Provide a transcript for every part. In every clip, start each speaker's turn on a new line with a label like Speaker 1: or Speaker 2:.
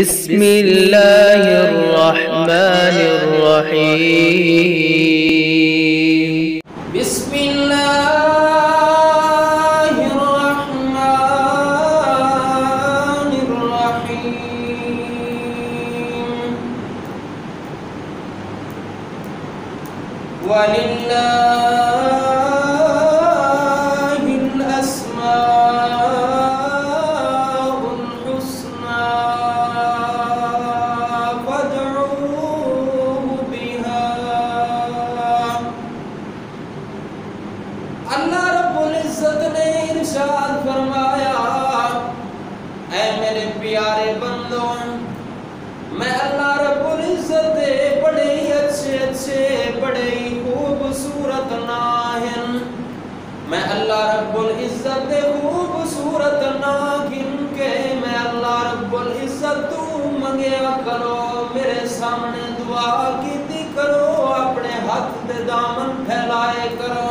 Speaker 1: بسم اللہ الرحمن الرحیم
Speaker 2: بسم اللہ الرحمن الرحیم وَلِلَّهِ الْأَسْمَاءُ الْحُسْنَى فَادْعُوهُ بِهَا۔ اللہ رب العزت نے ارشاد فرمایا، اے میرے پیارے بندوں، میں اللہ رب العزت بڑے ہی اچھے بڑے ہی خوبصورت ناہن، میں اللہ رب العزت خوبصورت ناگن کے میں اللہ رب العزت تو منگیا کرو، میرے سامنے دعا کیتی کرو، اپنے ہاتھ دے دامن پھیلائے کرو۔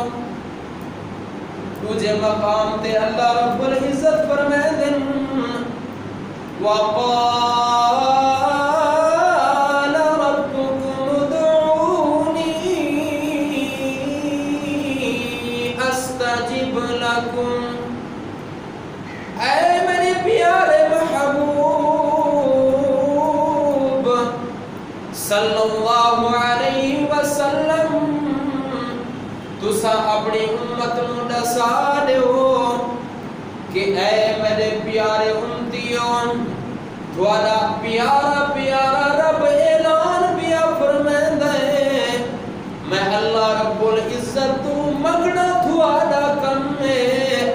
Speaker 2: تجھے مقام تے اللہ رب العزت فرمائے دن وَقَالَ رَبُّكُمُ ادْعُونِي أَسْتَجِبْ لَكُمْ۔ اے میرے پیارے محبوب صلی اللہ علیہ وسلم، تسا اپنی امت نو دسا دیو کہ اے میرے پیارے امتیوں، تھوڑا پیارا پیارا رب اعلان بیا فرمائندا ہے، میں اللہ رب العزت تو منگنا تھوڑا کم میں،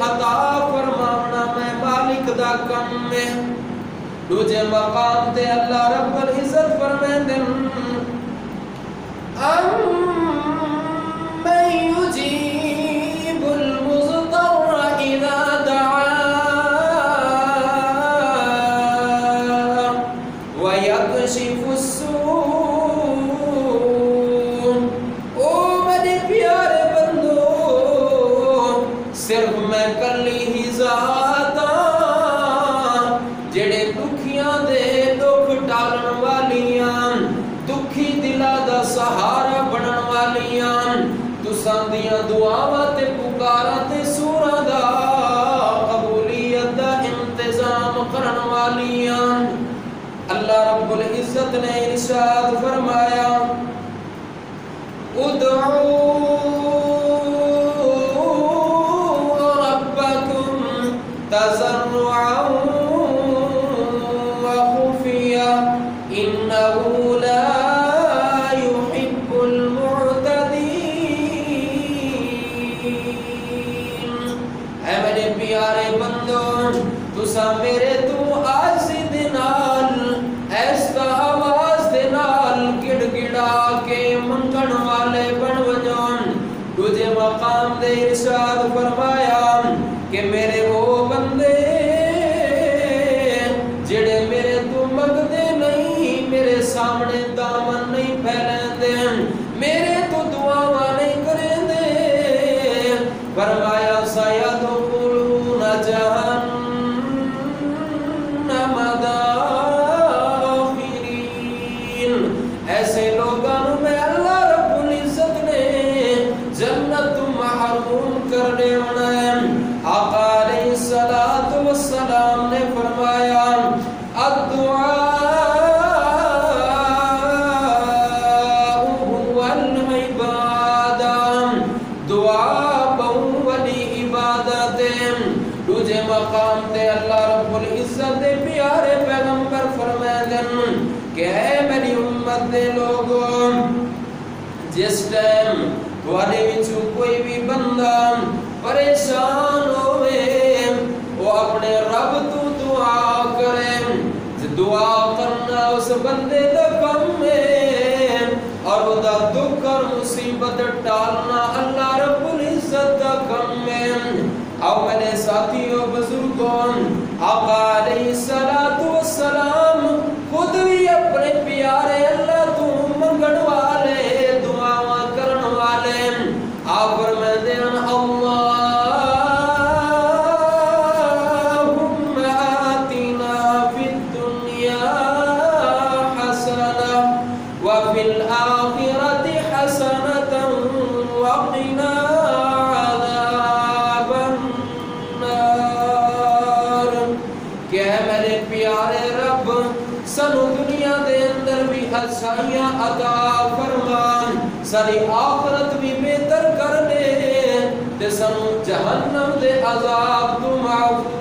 Speaker 2: عطا فرمانا میں مالک دا کم میں۔ دوجے مقام تے اللہ رب العزت فرمائندے أَمَّن يُجِيبُ الْمُضْطَرَّ إِذَا دَعَاهُ وَيَكْشِفُ السُّوءَ۔ او میرے پیارے بندو، صرف میں کلی ہی ذات ہاں جڑے دکھیاں دے دکھ ٹالن والیاں، دکھی دلا دا سہارا بنن والیاں، تساں دیاں دعاواں تے پکاراں تے سوراں دا قبولیت دا انتظام کرن والیاں۔ اللہ رب العزت نے ارشاد فرمایا، ادعوا ربکم تضرعا وخفیا انہ لا يحب المعتدین۔ اے میرے پیارے بندوں، تسا میرے تو عاجزی دے نال، ایسا آواز دے نال گڑ گڑا کے منگن والے بن وجون۔ تجھے مقام دے ارشاد فرمایا کہ میرے وہ بندے جڑے میرے تو منگدے نہیں، میرے سامنے دامن نہیں پھیلندے، میرے تو دعاواں نہیں کریندے، فرمایا سَيَدْخُلُونَ جَہَنَّمَ دَاخِرِينَ۔ ایسے لوگوں میں اللہ رب العزت نے جنت محروم کر دینا ہے۔ آقا علیہ الصلوۃ والسلام نے فرمایا، الدعاء هو العبادہ، دعا بہولی عبادت۔ دوجے مقام تے اللہ رب العزت دے پیارے پیغمبر فرمائے کہ اے میری امت دے لوگوں، جس ٹائم تواڈے وچوں کوئی بھی بندہ پریشان ہوئے، وہ اپنے رب تو دعا کرے، دعا کرنا اس بندے دا کم ہے، اور وہ دا دکھ اور مصیبت ٹالنا اللہ رب العزت دا کم ہے۔ آؤ میرے ساتھیوں بزرگوں، آقا علیہ الصلوۃ والسلام خود بھی اپنے پیارے اللہ تو منگن والے، دعاواں کرن والے، آپ فرماتے ہیں اللہم آتنا فی الدنیا الْآخِرَةِ حَسَنَةً وَقِنَا عَذَابَ النَّارِ کہ اے میرے پیارے رب سانو دنیا دے اندر بھی اچھائیاں عطا فرمان، ساری آخرت بھی بہتر کر دے تے سانو جہنم دے عذاب تو معاف